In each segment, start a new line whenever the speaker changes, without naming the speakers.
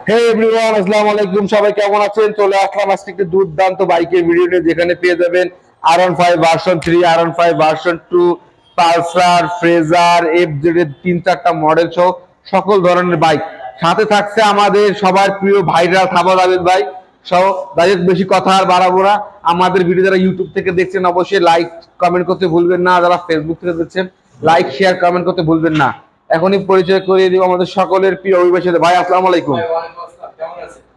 হে everyone, আসসালামু আলাইকুম। সবাই কেমন আছেন? চলে আসলাম আজকে একটি দুর্দান্ত বাইকের ভিডিও নিয়ে, যেখানে পেয়ে যাবেন R15 version 3, R15 version 2, Pulsar, Fazer, FZ এর 3-4টা মডেল সহ সকল ধরনের বাইক। সাথে থাকছে আমাদের সবার প্রিয় ভাইরাল থাবা আবিদ ভাই সহ। যাই বেশি কথা আর বাড়াবো না, আমাদের ভিডিও যারা ইউটিউব থেকে দেখছেন অবশ্যই লাইক কমেন্ট করতে ভুলবেন না, যারা ফেসবুক থেকে দেখছেন লাইক শেয়ার কমেন্ট করতে ভুলবেন না। এখনই পরিচয় করিয়ে দিব আমাদের সকলের প্রিয় অভিভাবক সাথে। ভাই আসসালামু আলাইকুম।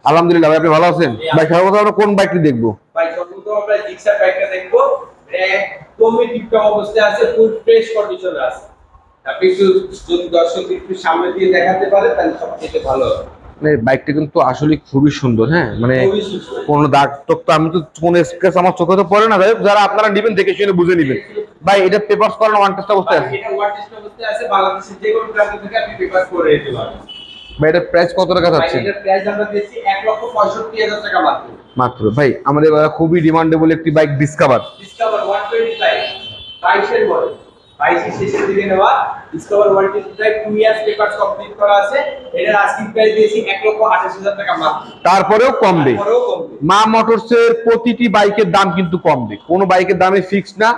আলহামদুলিল্লাহ ভাই, আপনি ভালো আছেন? ভাই সর্বপ্রথম আমরা কোন বাইকটি দেখবো?
ভাই সর্বপ্রথম আমরা জিক্সার বাইকটা দেখবো। একদমই টিপটপ অবস্থায় আছে, ফুল ফ্রেশ কন্ডিশনে আছে। আপনি একটু যদি দর্শক একটু সামনে দিয়ে দেখাতে পারে তাহলে সবচেয়ে ভালো হবে।
মানে বাইকটা কিন্তু আসলে খুবই সুন্দর। হ্যাঁ, মানে কোনো দাগ টক তো আমি তো কোনো স্ক্র্যাচ আমার চোখে তো পড়ে না। যারা আপনারা নেবেন দেখে শুনে বুঝে নেবেন। ভাই এটা পেপারস করানো ওয়ান টেস্ট অবস্থায় আছে?
এটা ওয়ান টেস্ট অবস্থায় আছে, বাংলাদেশের যে কোনো প্রান্ত থেকে আপনি পেপার করে দিতে পারবেন।
ভাই এটা প্রাইস কত টাকা যাচ্ছে?
এটার প্রাইস আমরা দিয়েছি 1,65,000 টাকা মাত্র।
মাত্র। ভাই আমাদের খুবই ডিমান্ডেবল একটি বাইক ডিসকভার
125 22 এর মডেল, 22 শেষের দিকে নেওয়া ডিসকভার 125 2 ইয়ার্স পেপারস কমপ্লিট করা আছে। এটার আস্কিং প্রাইস দিয়েছি 1,28,000 টাকা মাত্র।
তারপরেও কমবে। মা মোটরসের প্রতিটি বাইকের দাম কিন্তু কমবে, কোনো বাইকের দামে ফিক্স না।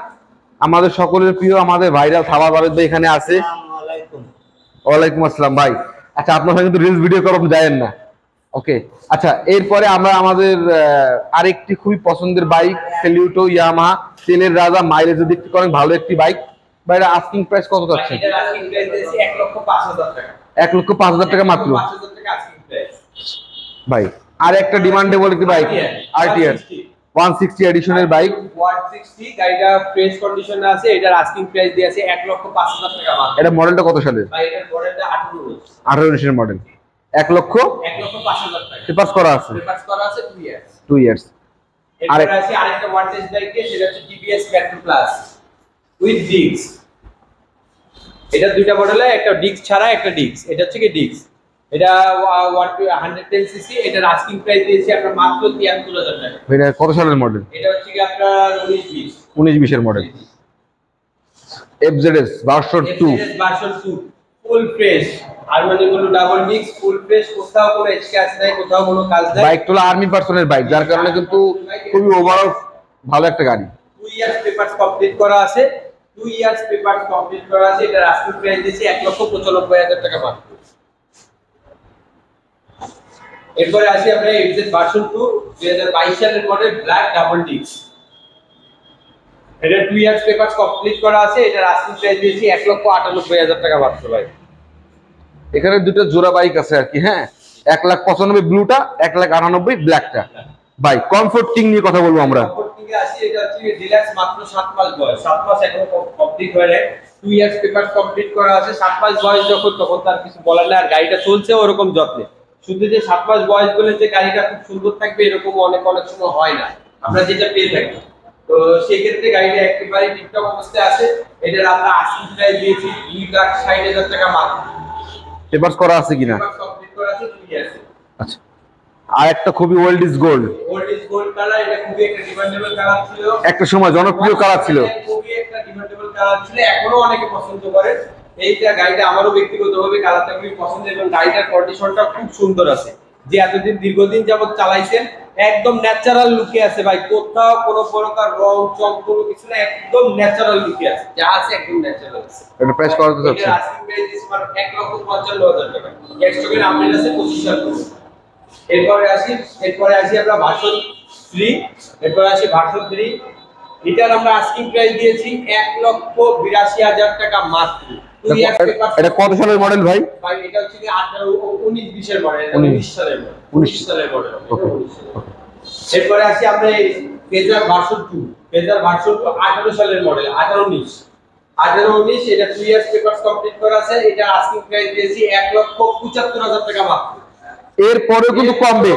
আমাদের সকলের প্রিয় আমাদের ভাইরাল থাবা আবিদ ভাই এখানে আছে। ওয়ালাইকুম আসসালাম ভাই। আচ্ছা, আপনারা কিন্তু রিলস ভিডিও করব জানেন না, ওকে। আচ্ছা, এরপরে আমরা আমাদের আরেকটি খুবই পছন্দের বাইক সেলিউটো ইয়ামাহা, তেলের রাজা, মাইলেজ দিকটি করেন ভালো একটি বাইক। ভাই এটা আস্কিং প্রাইস কত যাচ্ছে?
এটার আস্কিং প্রাইস দিয়েছি 1,05,000 টাকা।
1,05,000 টাকা মাত্র।
5,000 টাকা আস্কিং প্রাইস।
ভাই আর একটা ডিমান্ডেবল একটি বাইক আরটিআর 160 এডিশনের বাইক।
160 গাড়িটা ফ্রেশ কন্ডিশনে আছে। এটার আস্কিং প্রাইস দিয়েছে 1,05,000 টাকা মাত্র।
এটা মডেলটা কত সালের?
ভাই এটার মডেলটা
18 এর মডেল।
1,05,000 টাকা।
পেপারস করা আছে?
পেপারস করা আছে 2 ইয়ার্স।
2 ইয়ার্স।
এরপর আছে আরেকটা ওয়ান টেস্ট বাইক, সেটা হচ্ছে TVS Metro plus with disc. এটা দুইটা মডেলে, একটা ডিস্ক ছাড়া একটা ডিস্ক। এটা হচ্ছে কি ডিস্ক। এটা 110 সিসি। এটার আস্কিং প্রাইস দিয়েছি আমরা মাত্র 73,000 টাকা।
এটা কত সালের মডেল?
এটা হচ্ছে কি আপনার
19-20 এর model. FZS version 2
full fresh. আর মানে কোনো ডাবল ডিস্ক, ফুল ফ্রেশ, কোথাও কোনো স্ক্র্যাচ নাই, কোথাও কোনো কাজ নাই।
বাইকটা হলো আর্মি পার্সনের বাইক, যার কারণে কিন্তু খুবই ওভারঅল ভালো একটা গাড়ি।
2 ইয়ার্স পেপারস কমপ্লিট করা আছে। 2 ইয়ার্স পেপারস কমপ্লিট করা আছে। এটার আস্কিং প্রাইস দিয়েছি 1,95,000 টাকা মাত্র। এরপরে আসি আমরা এফজেড ভার্সন 2 2022 সালের মডেল, ব্ল্যাক ডাবল ডিস্ক। এটা 2 ইয়ার্স পেপারস কমপ্লিট করা আছে। এটার আস্কিং প্রাইস দিয়েছি 1,98,000 টাকা মাত্র ভাই।
এখানে দুটো জোড়া বাইক আছে আর কি। হ্যাঁ, 1,95,000 ব্লুটা, 1,98,000 ব্ল্যাকটা। ভাই কমফোর্টিং নিয়ে কথা বলবো আমরা।
কমফোর্টিং এ আসি। এটা হচ্ছে ডিলাক্স, মাত্র 7 মাস বয়স। 7 মাস এখনো কমপ্লিট হয় নাই। 2 ইয়ার্স পেপারস কমপ্লিট করা আছে। 7 মাস বয়স যখন, তখন তার কিছু বলার নেই। আর গাড়িটা চলছে ওরকম যত্নে। শুধু যে 7 মাস বয়স বলে যে গাড়িটা খুব সুন্দর থাকবে এরকম অনেক সময় হয় না, আমরা যেটা পেয়ে থাকি। তো সেই ক্ষেত্রে গাড়িটা একেবারে টিপটপ অবস্থায় আছে। এটার আমরা আস্কিং প্রাইস দিয়েছি 2,60,000 টাকা মাত্র।
পেপারস করা আছে কিনা?
পেপারস কমপ্লিট করা আছে 2 ইয়ার্স।
আচ্ছা, আর একটা খুবই old is gold.
Old is gold colour. এটা খুবই একটা ডিমান্ডেবল কালার ছিল,
একটা সময় জনপ্রিয় কালার ছিল।
খুবই একটা ডিমান্ডেবল কালার ছিল, এখনো অনেকে পছন্দ করে। এইটা গাড়িটা আমারও ব্যক্তিগতভাবে কালারটা খুবই পছন্দ, এবং গাড়িটার কন্ডিশনটা খুব সুন্দর আছে। যে এতদিন দীর্ঘদিন যাবত চালাইছেন, একদম ন্যাচারাল লুকে আছে ভাই। কোথাও কোনো প্রকার রং চং কোনো কিছু না, একদম ন্যাচারাল লুকে আছে। যা আছে একদম ন্যাচারাল আছে।
এটা প্রাইস কত যাচ্ছে?
এটা আস্কিং প্রাইস দিয়েছি মাত্র 1,55,000 টাকা। এক্সট্রা আপডেট আছে 25 সাল। এরপরে আসি আমরা ভার্সন 3। এরপরে আসি ভার্সন 3। এটার আমরা আস্কিং প্রাইস দিয়েছি 1,82,000 টাকা মাত্র। 2 ইয়ার্স পেপার।
এটা কত সালের মডেল ভাই?
ভাই এটা হচ্ছে কি 19-20 এর মডেল। 19 সালের মডেল। 19 সালের মডেল। এরপরে আসি আমরা ফেজার ভার্সন 2। ফেজার ভার্সন 2 18 সালের মডেল। 18-19 এটা 2 ইয়ার্স পেপারস কমপ্লিট করা আছে। এটা আস্কিং প্রাইস দিয়েছি 1,75,000 টাকা মাত্র।
এরপরেও কিন্তু কমবে।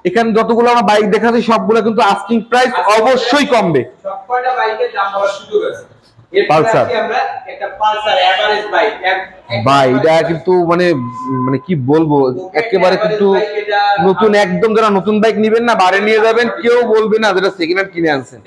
এখানে যতগুলো আমরা বাইক দেখাচ্ছি সবগুলো কিন্তু আস্কিং প্রাইস অবশ্যই কমবে।
সবকটা বাইকের দাম বলার সুযোগ আছে।
পালসার
আমরা একটা পালসার এভারেজ বাইক।
ভাই এটা কিন্তু মানে কি বলবো, একেবারে কিন্তু নতুন, একদম যারা নতুন বাইক নেবেন না বাড়ি নিয়ে যাবেন, কেউ বলবে না যেটা সেকেন্ড হ্যান্ড কিনে আনছেন।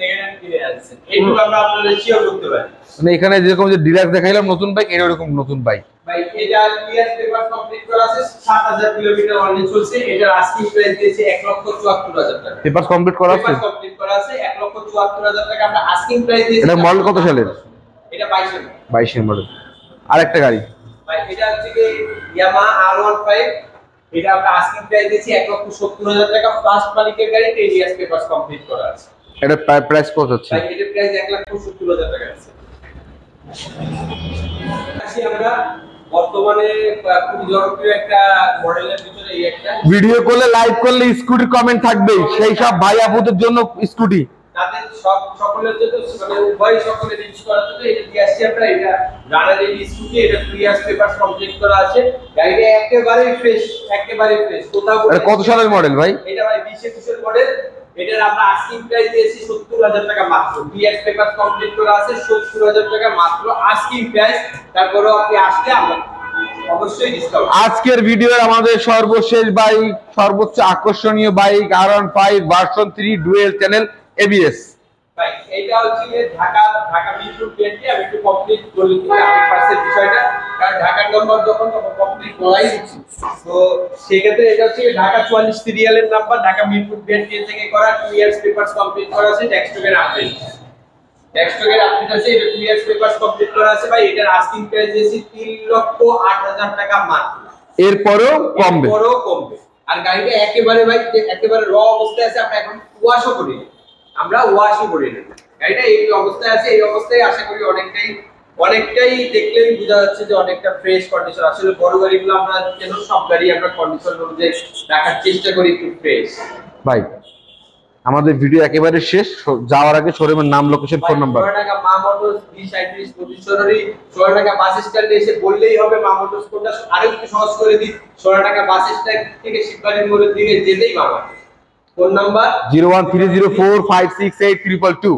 এইটুকু আমরা আপনাদের শিওর করতে পারি।
মানে এখানে যেরকম যে ডিলাক্স দেখাইলাম নতুন বাইক, এরকম নতুন বাইক।
ভাই এটা ক্লিয়ার পেপার কমপ্লিট করা আছে 7000 কিলোমিটার অনলি চলছে। এটার আস্কিং প্রাইস দিয়েছে 1,74,000 টাকা।
পেপার কমপ্লিট করা আছে,
পেপার কমপ্লিট করা আছে 1,74,000 টাকা আমরা আস্কিং প্রাইস দিয়েছি।
এটা মডেল কত সালের?
এটা 22 এর।
22 এর মডেল। আরেকটা গাড়ি
ভাই এটা হচ্ছে কি ইয়ামাহা R15, এটা আমরা আস্কিং প্রাইস দিয়েছি 1,70,000 টাকা। ফার্স্ট মালিকের গাড়ি 10 ইয়ার্স পেপার কমপ্লিট করা আছে।
এটা প্রাইস কত হচ্ছে?
ভাই এটার প্রাইস 1,70,000 টাকা আছে। আসি আমরা বর্তমানে খুব জনপ্রিয় একটা মডেলের ভিতরে এই একটা
ভিডিও করলে লাইভ করলে স্কুটি কমেন্ট থাকবেই, সেই সব ভাই আপুদের জন্য স্কুটি
তাদের সকলের জন্য মানে উভয় সকলের ইউজ করার জন্য এটা দিয়ে আসছি আমরা। এটা রানার এই স্কুটি, এটা 3 ইয়ার্স পেপার কমপ্লিট করা আছে। গাড়িটা একেবারে ফ্রেশ, একেবারে ফ্রেশ। কোথাও
এটা কত সালের মডেল ভাই?
এটা ভাই 20-21 এর মডেল। এটার আমরা আস্কিং প্রাইস দিয়েছি 70,000 টাকা মাত্র। 3 ইয়ার্স পেপার কমপ্লিট করা আছে, 70,000 টাকা মাত্র আস্কিং প্রাইস। তারপরেও আপনি আসলে আমরা অবশ্যই ডিসকাউন্ট।
আজকের ভিডিওর আমাদের সর্বশেষ বাইক, সর্বোচ্চ আকর্ষণীয় bike R15 version 3 dual channel ABS।
ভাই এটা হচ্ছে যে ঢাকা মিরপুর 20। আমি একটু কমপ্লিট করে দিই আপনি পার্সেল বিষয়টা, কারণ ঢাকার নম্বর যখন কমপ্লিট করাই হচ্ছে। তো সেই ক্ষেত্রে এটা হচ্ছে ঢাকা 44 সিরিয়ালের নাম্বার, ঢাকা মিরপুর 20 থেকে করা। 2 ইয়ার্স পেপারস কমপ্লিট করা আছে। ট্যাক্স টোকেন আপডেট আছে। এটা 2 ইয়ার্স পেপারস কমপ্লিট করা আছে। ভাই এটার আস্কিং প্রাইস দিয়েছি 3,08,000 টাকা মাত্র।
এরপরেও কমবে,
এরপরেও কমবে। আর গাড়িটা একেবারে ভাই একেবারে র অবস্থায় আছে। আমরা এখন ওয়াশও করি না, আমরা ওয়াশও করি না। গাড়িটা এই অবস্থায় আছে। এই অবস্থায় আশা করি অনেকটাই দেখলেই বোঝা যাচ্ছে যে অনেকটা ফ্রেশ কন্ডিশন। আসলে বড় গাড়িগুলো আমরা কেন সব গাড়ি আমরা কন্ডিশন অনুযায়ী রাখার চেষ্টা করি একটু ফ্রেশ।
ভাই আমাদের ভিডিও একেবারে শেষ, যাওয়ার আগে শোরুমের নাম, লোকেশন, ফোন নাম্বার।
ঢাকা মা মোটরস 20-35-25 ঢাকা বাস স্ট্যান্ডে এসে বললেই হবে মা মোটরস কোনটা। আরো একটু সহজ করে দিই, ঢাকা বাস স্ট্যান্ড থেকে শিববাড়ির মোড়ের দিকে যেতেই মামা। Phone number
01304568222।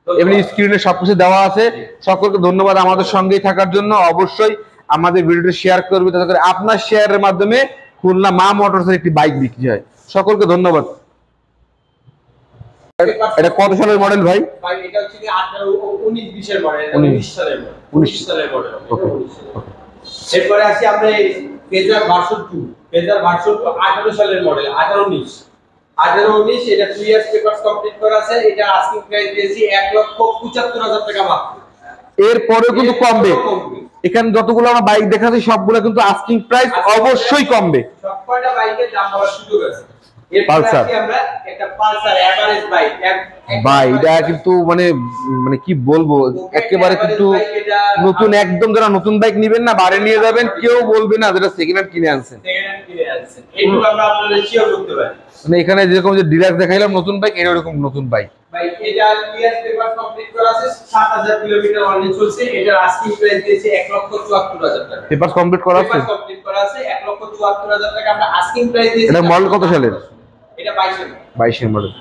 এমনি স্ক্রিনে সবকিছু দেওয়া আছে। সকলকে ধন্যবাদ আমাদের সঙ্গেই থাকার জন্য। অবশ্যই আমাদের ভিডিওটি শেয়ার করবে, যাতে করে আপনার শেয়ারের মাধ্যমে খুলনা মা মোটরসের একটি বাইক বিক্রি হয়। সকলকে ধন্যবাদ। এটা কত সালের মডেল ভাই?
ভাই এটা হচ্ছে কি 19-20 এর মডেল। 19 সালের মডেল। 19 সালের মডেল। এরপরে আসি আমরা ফেজার ভার্সন 2। ফেজার ভার্সন 2 18 সালের মডেল। 18-19 এটা 2 ইয়ার্স পেপারস কমপ্লিট করা আছে। এটা আস্কিং প্রাইস দিয়েছি 1,75,000 টাকা মাত্র।
এরপরেও কিন্তু কমবে। এখানে যতগুলো আমরা বাইক দেখাচ্ছি সবগুলো কিন্তু আস্কিং প্রাইস অবশ্যই কমবে।
সবকটা বাইকের দাম বলার সুযোগ আছে।
পালসার
আমরা একটা পালসার এভারেজ বাইক
ভাই, এটা কিন্তু মানে কি বলবো, একেবারে কিন্তু নতুন, একদম যারা নতুন বাইক নেবেন না বাড়ি নিয়ে যাবেন, কেউ বলবে না যেটা সেকেন্ড হ্যান্ড কিনে আনছেন।
এইটুকু আমরা আপনাদের শিওর করতে পারি।
মানে এখানে যেরকম যে ডিলাক্স দেখাইলাম নতুন বাইক, এরকম নতুন বাইক।
ভাই এটা ক্লিয়ার পেপার কমপ্লিট করা আছে, 7000 কিলোমিটার অনলি চলছে। এটার আস্কিং প্রাইস দিয়েছে 1,74,000 টাকা।
পেপার কমপ্লিট করা আছে,
পেপার কমপ্লিট করা আছে 1,74,000 টাকা আমরা আস্কিং প্রাইস দিয়েছি।
এটা মডেল কত সালের?
এটা 22 এর।
22 এর মডেল।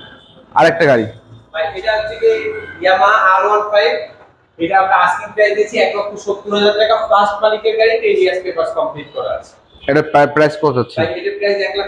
আরেকটা গাড়ি
ভাই এটা হচ্ছে কি ইয়ামাহা R15, এটা আমরা আস্কিং প্রাইস দিয়েছি 1,70,000 টাকা। ফার্স্ট মালিকের গাড়ি 10 ইয়ার্স পেপারস কমপ্লিট করা আছে।
এটা প্রাইস কত হচ্ছে?
ভাই এটার প্রাইস 1,00,000